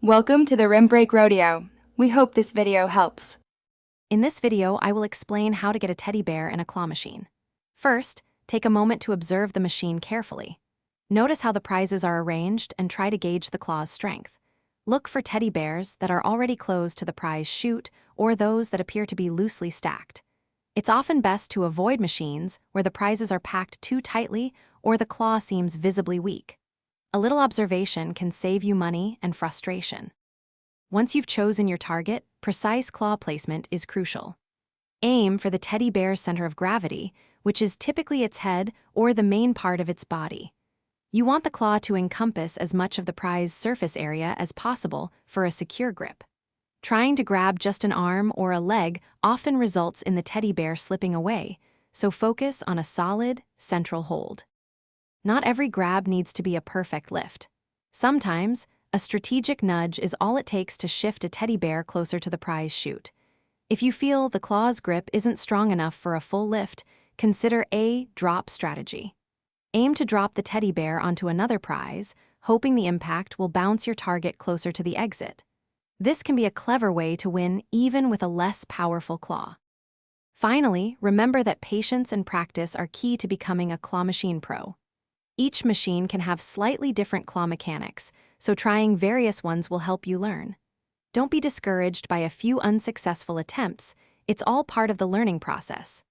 Welcome to the Rim Break Rodeo. We hope this video helps. In this video, I will explain how to get a teddy bear in a claw machine. First, take a moment to observe the machine carefully. Notice how the prizes are arranged and try to gauge the claw's strength. Look for teddy bears that are already closed to the prize chute or those that appear to be loosely stacked. It's often best to avoid machines where the prizes are packed too tightly or the claw seems visibly weak. A little observation can save you money and frustration. Once you've chosen your target, precise claw placement is crucial. Aim for the teddy bear's center of gravity, which is typically its head or the main part of its body. You want the claw to encompass as much of the prize surface area as possible for a secure grip. Trying to grab just an arm or a leg often results in the teddy bear slipping away, so focus on a solid, central hold. Not every grab needs to be a perfect lift. Sometimes, a strategic nudge is all it takes to shift a teddy bear closer to the prize chute. If you feel the claw's grip isn't strong enough for a full lift, consider a drop strategy. Aim to drop the teddy bear onto another prize, hoping the impact will bounce your target closer to the exit. This can be a clever way to win even with a less powerful claw. Finally, remember that patience and practice are key to becoming a claw machine pro. Each machine can have slightly different claw mechanics, so trying various ones will help you learn. Don't be discouraged by a few unsuccessful attempts. It's all part of the learning process.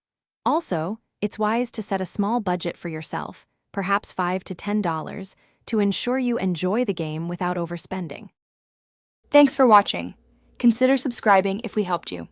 Also, it's wise to set a small budget for yourself, perhaps $5 to $10, to ensure you enjoy the game without overspending. Thanks for watching. Consider subscribing if we helped you.